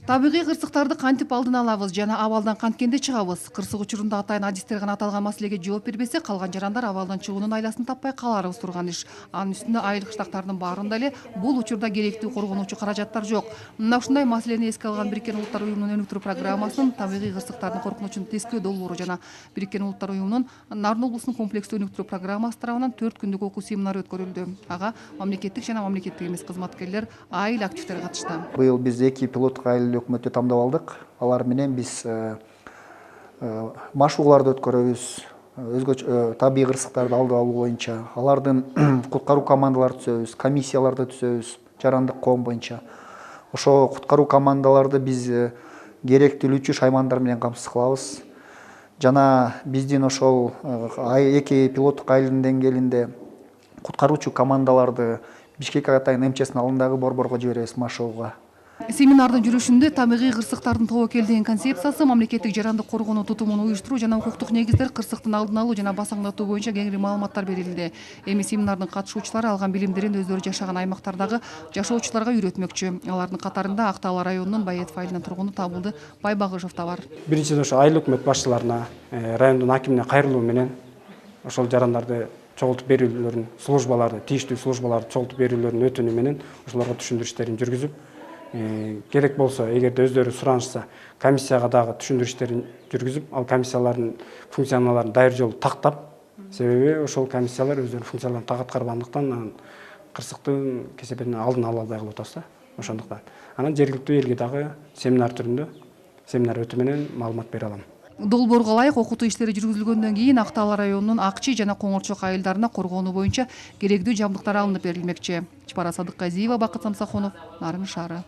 Табигый кырсыктарды кантип алдын алабыз жана абалдан канткенде чыгабыз? Кырсык учурунда атайын адистер гана аталган маселеге жооп бербесе, калган жарандар абалдан чыгуунун айласын таппай каларыбыз турган иш. Анын үстүнө айыл кыштактардын баарында эле бул учурда керектүү коргонуучу каражаттар жок. Мына ушундай маселени эске алган Бириккен Улуттар уюмунун өнүктүрүү программасынын табигый кырсыктардын коркунучун тескөө долбоору жана Бириккен Улуттар уюмунун Нарын облусунун комплекстүү өнүктүрүү программасы тарабынан 4 күндүк окуу семинары өткөрүлдү. Ага мамлекеттик жана мамлекеттик эмес кызматкерлер, айыл активдери катышты. Быйыл биз 2 пилоттук айыл өкмөттү тандап алдык. Алар менен биз машыгууларды өткөрөбүз. Өзгөчө табигый кырсыктарды алдын алуу боюнча алардын куткаруу командаларын түзөбүз, комиссияларды түзөбүз жарандык коом боюнча. Ошо куткаруу командаларды биз керектүүлүүчү шаймандар менен камсыз кылабыз. Жана биздин ошол 2 пилоттук айылдын деңгээлинде куткаруучу командаларды Бишкек атайын МЧСнин алдындагы борборго жиберебиз машыгууга. Семинардын жүрүшүндө табигый кырсыктардын тобокел деген концепциясы, мамлекеттик жарандык коргонуу тутумун уюштуруу жана укуктук негиздер, кырсыктын алдын алуу жана басаңдатуу боюнча кеңири маалыматтар берилди. Эми семинардын катышуучулары алган билимдерин өздөрү жашаган аймактардагы жашоочуларга үйрөтмөкчү. Алардын катарында Ак Таала районунун Байетов айылынын тургуну Табылды Байбагышев да бар. Биринчиден ошо айыл өкмөт башчыларына, райондун акимине кайрылуу менен ошол жарандарды чогултуп берүүлөрүн, службаларды, тийиштүү службаларды чогултуп берүүлөрүн өтүнүү менен ошолорго түшүндүрүү иштерин жүргүзүп, керек болсо, эгерде өздөрү суранышса, комиссияга дагы түшүндүрүү иштерин жүргүзүп, ал комиссиялардын функцияларын дайыр жолу тактап, себеби ошол комиссиялар өздөрүнүн функцияларын так аткарбагандыктан кырсыктын кесепетин алдын ала албай калып атабыз да. Ошондуктан анан жергиликтүү элге дагы семинар түрүндө, семинар өтүү менен маалымат бере алам. Долбоорго ылайык окутуу иштери жүргүзүлгөндөн кийин Ак Таала районунун Акчы жана Коңорчок айылдарына коргонуу боюнча керектүү жабдыктар алынып берилмекчи. Чапара Садыкказиева, Бакыт Самсахунов, Нарын шаары.